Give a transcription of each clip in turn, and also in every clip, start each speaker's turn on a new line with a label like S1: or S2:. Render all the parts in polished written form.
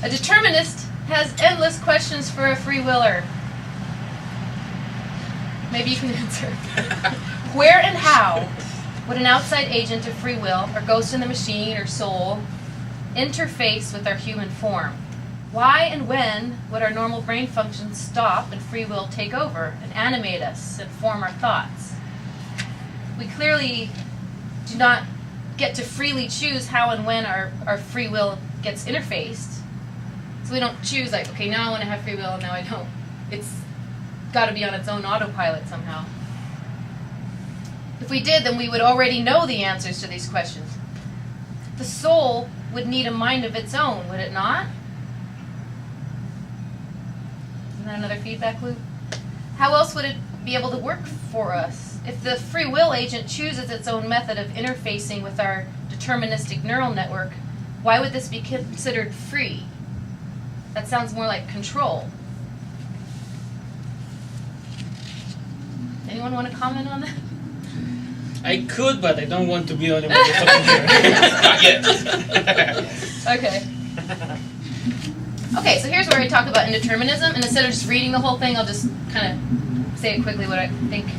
S1: A determinist has endless questions for a free willer. Maybe you can answer. Where and how would an outside agent of free will, or ghost in the machine, or soul, interface with our human form? Why and when would our normal brain functions stop and free will take over and animate us and form our thoughts? We clearly do not get to freely choose how and when our free will gets interfaced. So we don't choose, like, okay, now I want to have free will, and now I don't. It's got to be on its own autopilot somehow. If we did, then we would already know the answers to these questions. The soul would need a mind of its own, would it not? Isn't that another feedback loop? How else would it be able to work for us? If the free will agent chooses its own method of interfacing with our deterministic neural network, why would this be considered free? That sounds more like control. Anyone want to comment on that?
S2: I could, but I don't want to be the only one talking here. Not yet.
S1: Okay. Okay, so here's where we talk about indeterminism, and instead of just reading the whole thing, I'll just kind of say quickly what I think.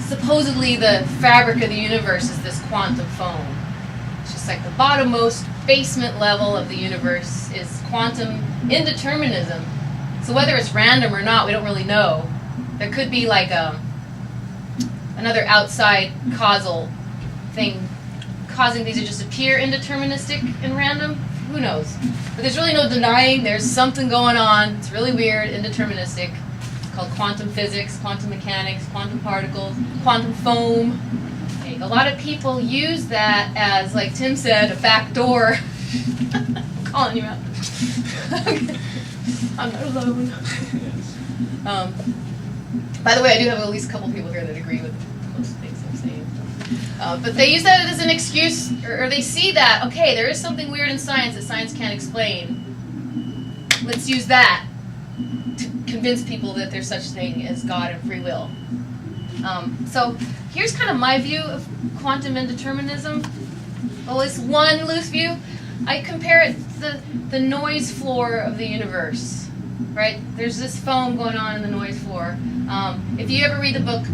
S1: Supposedly the fabric of the universe is this quantum foam. It's just like the bottommost basement level of the universe is quantum indeterminism. So whether it's random or not, we don't really know. There could be like another outside causal thing causing these to just appear indeterministic and random. Who knows? But there's really no denying there's something going on. It's really weird, indeterministic. It's called quantum physics, quantum mechanics, quantum particles, quantum foam. Okay, a lot of people use that as, like Tim said, a back door. I'm calling you out. Okay. I'm not alone. By the way, I do have at least a couple people here that agree with most things I'm saying. But they use that as an excuse, or they see that, okay, there is something weird in science that science can't explain. Let's use that to convince people that there's such thing as God and free will. So here's kind of my view of quantum indeterminism. Well, it's one loose view. I compare it to the noise floor of the universe. Right? There's this foam going on in the noise floor. If you ever read the book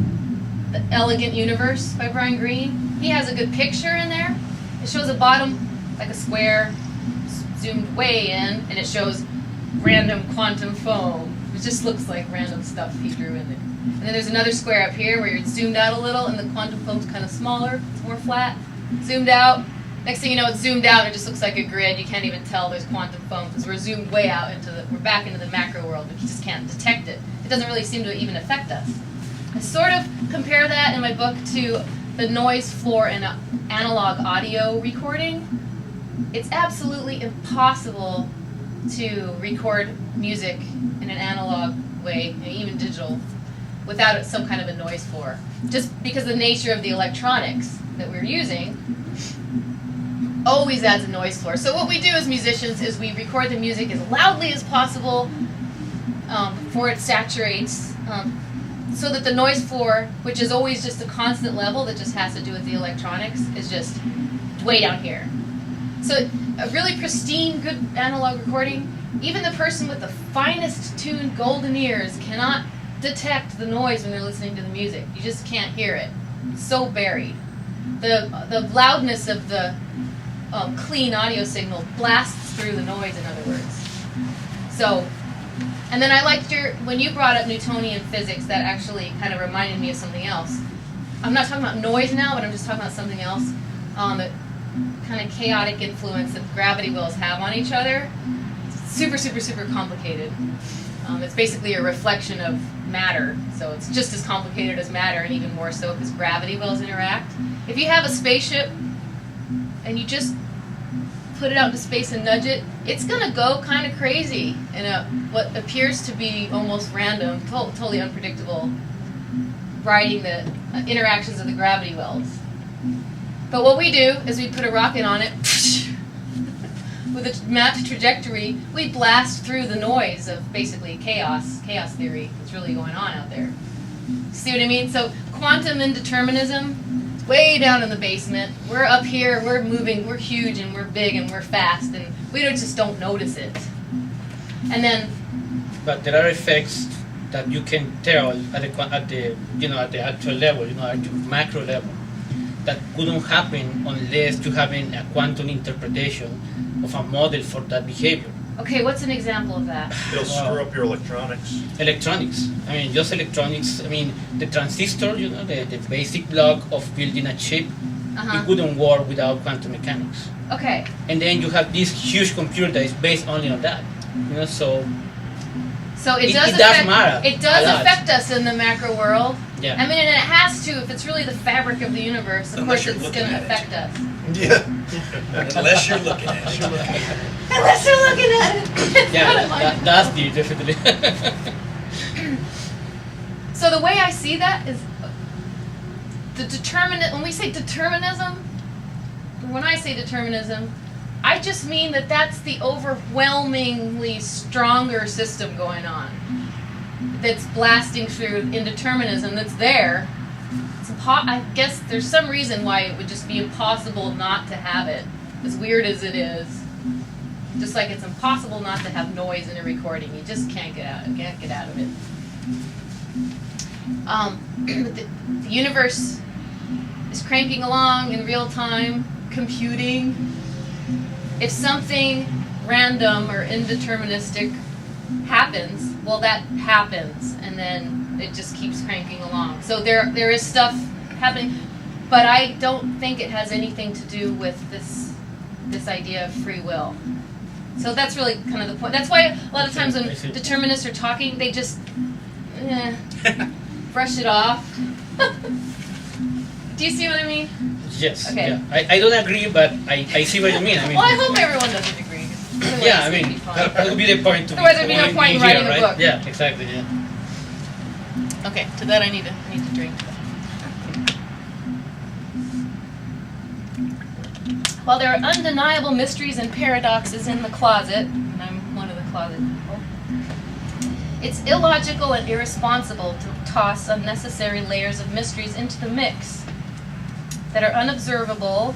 S1: The Elegant Universe by Brian Greene, he has a good picture in there. It shows a bottom, like a square, zoomed way in, and it shows random quantum foam. It just looks like random stuff he drew in there. And then there's another square up here where you're zoomed out a little, and the quantum foam's kind of smaller, it's more flat, zoomed out. Next thing you know, it's zoomed out, and it just looks like a grid. You can't even tell there's quantum foam because we're zoomed way out we're back into the macro world. We just can't detect it. It doesn't really seem to even affect us. I sort of compare that in my book to the noise floor in an analog audio recording. It's absolutely impossible to record music in an analog way, even digital, without some kind of a noise floor. Just because the nature of the electronics that we're using always adds a noise floor. So what we do as musicians is we record the music as loudly as possible before it saturates, so that the noise floor, which is always just a constant level that just has to do with the electronics, is just way down here. So a really pristine, good analog recording, even the person with the finest tuned golden ears cannot detect the noise when they're listening to the music. You just can't hear it. It's so buried. The loudness of the clean audio signal blasts through the noise, in other words. So, and then I liked when you brought up Newtonian physics, that actually kind of reminded me of something else. I'm not talking about noise now, but I'm just talking about something else. The kind of chaotic influence that gravity wells have on each other. It's super, super, super complicated. It's basically a reflection of matter, so it's just as complicated as matter, and even more so because gravity wells interact. If you have a spaceship and you just put it out into space and nudge it, it's going to go kind of crazy in what appears to be almost random, totally unpredictable, riding the interactions of the gravity wells. But what we do is we put a rocket on it with a mapped trajectory. We blast through the noise of basically chaos theory that's really going on out there. See what I mean? So quantum indeterminism, way down in the basement. We're up here, we're moving, we're huge and we're big and we're fast, and we just don't notice it. And then,
S2: But there are effects that you can tell at the actual level, at the macro level, that couldn't happen unless you have a quantum interpretation of a model for that behavior.
S1: okay, what's an example of that?
S3: It'll screw up your electronics.
S2: Electronics. I mean, just electronics. I mean, the transistor, the basic block of building a chip, it wouldn't work without quantum mechanics.
S1: Okay.
S2: And then you have this huge computer that is based only on that. So
S1: it does
S2: matter.
S1: It does affect us in the macro world.
S2: Yeah.
S1: I mean, and it has to. If it's really the fabric of the universe, of course it's going to affect us.
S3: Yeah.
S4: Unless you're looking at it.
S1: Unless you're looking at it. It's not a mind.
S2: That's the definitely.
S1: So the way I see that is when we say determinism, when I say determinism, I just mean that that's the overwhelmingly stronger system going on. That's blasting through indeterminism that's there. I guess there's some reason why it would just be impossible not to have it, as weird as it is. Just like it's impossible not to have noise in a recording. You just can't get out of it. The universe is cranking along in real time, computing. If something random or indeterministic happens, well, that happens, and then it just keeps cranking along. So there is stuff happening, but I don't think it has anything to do with this idea of free will. So that's really kind of the point. That's why a lot of times when determinists are talking, they just brush it off. Do you see what I mean?
S2: Yes.
S1: Okay.
S2: Yeah. I don't agree, but I see what you mean. I mean,
S1: Well, I hope everyone doesn't agree. Otherwise
S2: yeah, I
S1: it's gonna
S2: mean,
S1: be fun.
S2: that would be the point.
S1: Otherwise there'd be no point in writing a
S2: right?
S1: book.
S2: Yeah, exactly. Yeah.
S1: Okay, to that I need to drink. While there are undeniable mysteries and paradoxes in the closet, and I'm one of the closet people, it's illogical and irresponsible to toss unnecessary layers of mysteries into the mix that are unobservable.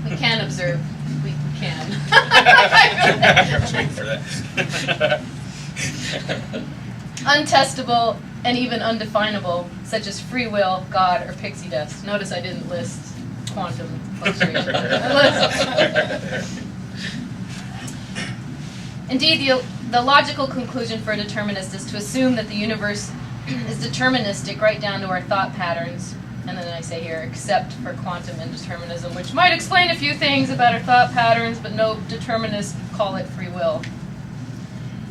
S1: We can observe. We can.
S4: I was waiting for that.
S1: Untestable and even undefinable, such as free will, God, or pixie dust. Notice I didn't list quantum fluctuation. Indeed, the logical conclusion for a determinist is to assume that the universe is deterministic right down to our thought patterns, and then I say here, except for quantum indeterminism, which might explain a few things about our thought patterns, but no determinists call it free will.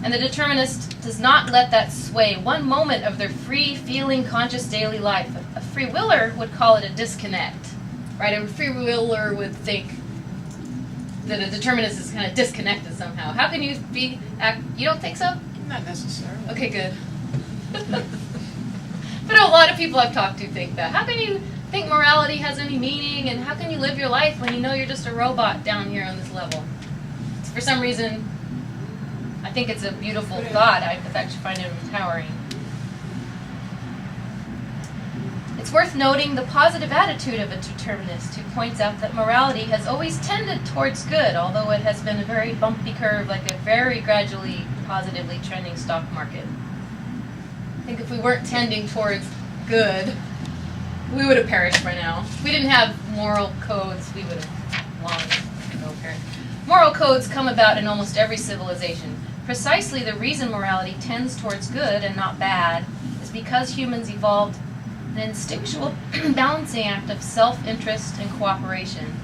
S1: And the determinist does not let that sway one moment of their free, feeling, conscious daily life. A free willer would call it a disconnect, right? A free willer would think that a determinist is kind of disconnected somehow. How can you you don't think so?
S4: Not necessarily.
S1: Okay, good. But a lot of people I've talked to think that. How can you think morality has any meaning, and how can you live your life when you know you're just a robot down here on this level? For some reason, I think it's a beautiful thought. I actually find it empowering. It's worth noting the positive attitude of a determinist who points out that morality has always tended towards good, although it has been a very bumpy curve, like a very gradually positively trending stock market. I think if we weren't tending towards good, we would have perished by now. If we didn't have moral codes, we would have long ago perished. Moral codes come about in almost every civilization. Precisely the reason morality tends towards good and not bad is because humans evolved an instinctual balancing act of self-interest and cooperation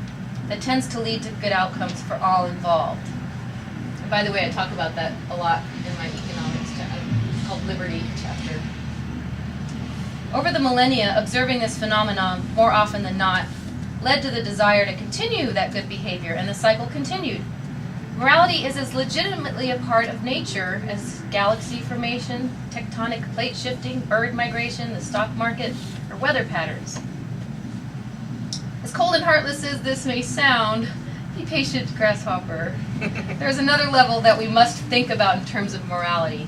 S1: that tends to lead to good outcomes for all involved. And by the way, I talk about that a lot in my economics chapter. It's called Liberty chapter. Over the millennia, observing this phenomenon more often than not led to the desire to continue that good behavior, and the cycle continued. Morality is as legitimately a part of nature as galaxy formation, tectonic plate shifting, bird migration, the stock market, or weather patterns. As cold and heartless as this may sound, be patient, grasshopper. There's another level that we must think about in terms of morality,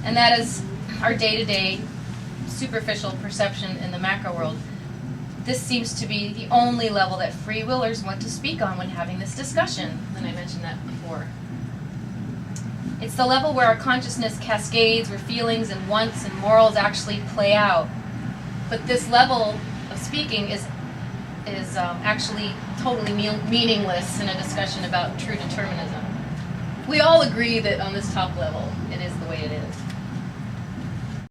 S1: and that is our day-to-day superficial perception in the macro world. This seems to be the only level that free willers want to speak on when having this discussion, and I mentioned that before. It's the level where our consciousness cascades, where feelings and wants and morals actually play out. But this level of speaking is actually totally meaningless in a discussion about true determinism. We all agree that on this top level, it is the way it is.